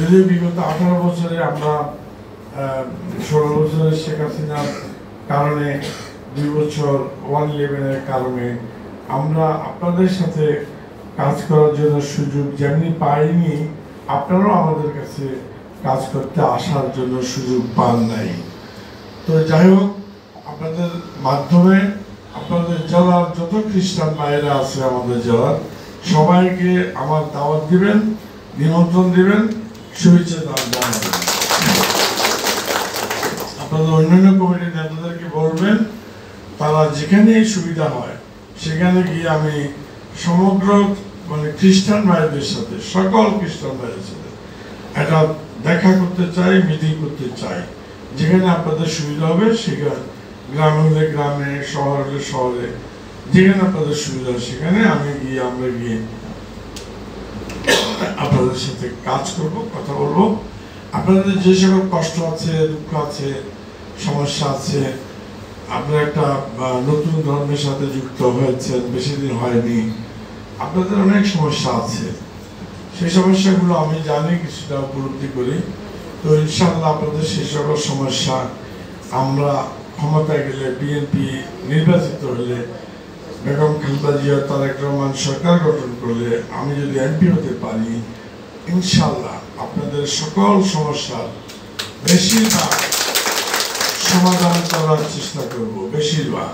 যদিও বিগত 18 বছরে আমরা 16 বছরের শেখ হাসিনার কারণে 2 বছর 111-এর কারণে আমরা আপনাদের সাথে কাজ করার জন্য সুযোগ যেমনি পাইনি, আপনারাও আমাদের কাছে কাজ করতে আসার জন্য সুযোগ পান নাই। তো যাই হোক, আপনাদের মাধ্যমে আপনাদের জেলার যত খ্রিস্টান ভাইয়েরা আছে আমাদের জেলার সবাইকে আমার দাওয়াত দিবেন, নিমন্ত্রণ দিবেন, শুভেচ্ছা জানাবেন। আপনাদের অন্যান্য কমিটির নেতাদেরকে বলবেন তারা যেখানে সুবিধা হয় সেখানে গিয়ে আমি সমগ্র খ্রিস্টান ভাইদের সাথে, সকল খ্রিস্টান ভাইদের সাথে এটা দেখা করতে চাই, মিটিং করতে চাই। যেখানে আপনাদের সুবিধা হবে সেখানে, গ্রামে হলে গ্রামে, শহর হলে শহরে, যেখানে আপনাদের সুবিধা হবে সেখানে আমরা গিয়ে আপনাদের সাথে কাজ করব, কথা বলবো। আপনাদের যে সকল কষ্ট আছে, দুঃখ আছে, সমস্যা আছে, আপনারা একটা নতুন ধর্মের সাথে যুক্ত হয়েছেন, বেশি দিন হয়নি, আপনাদের অনেক সমস্যা আছে। সেই সমস্যাগুলো আমি জানি, কিছুটা উপলব্ধি করি। তো ইনশাআল্লাহ আপনাদের সেই সকল সমস্যা আমরা ক্ষমতায় গেলে, বিএনপি নির্বাচিত হলে, বেগম খালেদা জিয়া, তারেক রহমান সরকার গঠন করলে, আমি যদি এমপি হতে পারি, ইনশাআল্লাহ আপনাদের সকল সমস্যার বেশিরভাগ সমাধান করার চেষ্টা করব। বেশিরভাগ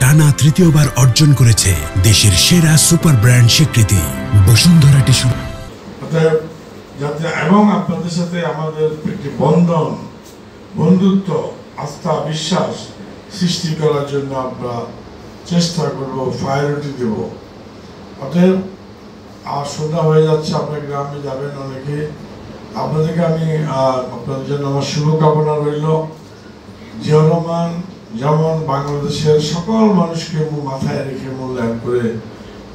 টানা তৃতীয়বার অর্জন করেছে দেশের সেরা সুপার ব্র্যান্ড স্বীকৃতি বসুন্ধরা টিস্যু। যাতে এবং আপনাদের সাথে আমাদের একটি বন্ধুত্ব, আস্থা, বিশ্বাস সৃষ্টি করার জন্য আমরা চেষ্টা করব, প্রায়োরিটি দেব। অতএব আর সন্ধ্যা হয়ে যাচ্ছে, আপনার গ্রামে যাবেন অনেকে, আপনাদেরকে আমি আপনাদের জন্য আমার শুভকামনা রইল। জিয়াউর রহমান যেমন বাংলাদেশের সকল মানুষকে মাথায় রেখে মূল্যায়ন করে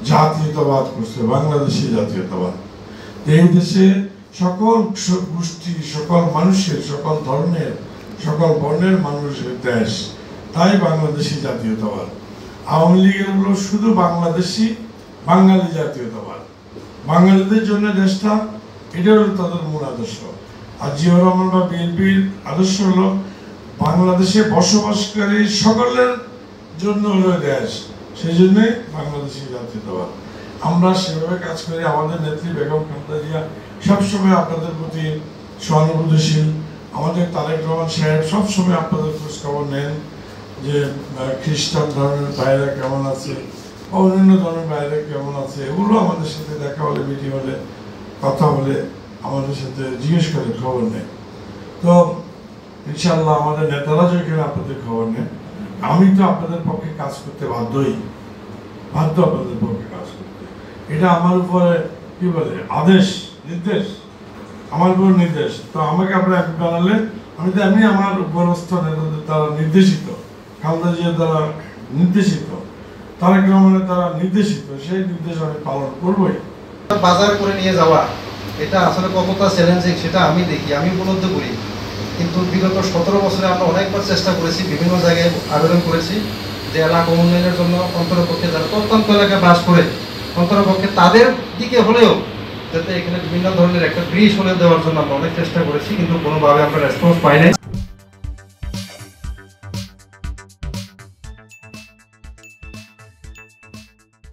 জাতীয়তাবাদ করছে, বাংলাদেশি জাতীয়তাবাদ। এই দেশে সকল গোষ্ঠী, সকল মানুষের, সকল ধর্মের, সকল বর্ণের মানুষের দেশ, তাই বাংলাদেশি জাতীয়তাবাদ। আওয়ামী লীগের হলো শুধু বাঙালি জাতীয়তাবাদ, বাঙালিদের জন্য দেশটা, এটা হলো তাদের মূল আদর্শ। আর জিয়াউর রহমান বা বিএনপির আদর্শ হলো বাংলাদেশে বসবাসকারী সকলের জন্য হলো দেশ, সেই জন্য বাংলাদেশি জাতীয়তাবাদ। আমরা সেভাবে কাজ করি। আমাদের নেত্রী বেগম খালেদা জিয়া সবসময় আপনাদের প্রতি সহানুভূতিশীল। আমাদের তারেক রহমান সাহেব সবসময় আপনাদের খোঁজ খবর নেন যে খ্রিস্টান ধর্মের ভাইরা কেমন আছে, অন্যান্য ধর্মের ভাইরা কেমন আছে, এগুলো আমাদের সাথে দেখা হলে, মিটিং হলে, কথা হলে আমাদের সাথে জিজ্ঞেস করে খবর নেয়। তো ইনশাআল্লাহ আমাদের নেতারা যেখানে আপনাদের খবর নেন, আমি তো আপনাদের পক্ষে কাজ করতে বাধ্য আপনাদের পক্ষে কাজ করতে। এটা আমার উপরে কি বলে আদেশ, নির্দেশ, আমার উপর নির্দেশ। তো আমাকে আপনারা এমপি বানালে আমি তো এমনি আমার উপরস্থ নেতাদের দ্বারা নির্দেশিত, খালেদা জিয়ার দ্বারা নির্দেশিত, তারেক রহমানের দ্বারা নির্দেশিত, সেই নির্দেশ আমি পালন করবই। বাজার করে নিয়ে যাওয়া এটা আসলে কতটা চ্যালেঞ্জিং সেটা আমি দেখি, আমি উপলব্ধি করি। কিন্তু বিগত 17 বছরে আমরা অনেকবার চেষ্টা করেছি, বিভিন্ন জায়গায় আবেদন করেছি যে এলাকা উন্নয়নের জন্য অন্তরপক্ষে যারা প্রত্যন্ত এলাকায় বাস করে, অন্তরপক্ষে তাদের দিকে হলেও যাতে এখানে বিভিন্ন ধরনের একটা ব্রিজ হলে দেওয়ার জন্য আমরা অনেক চেষ্টা করেছি, কিন্তু কোনোভাবে আমরা রেসপন্স পাই নাই।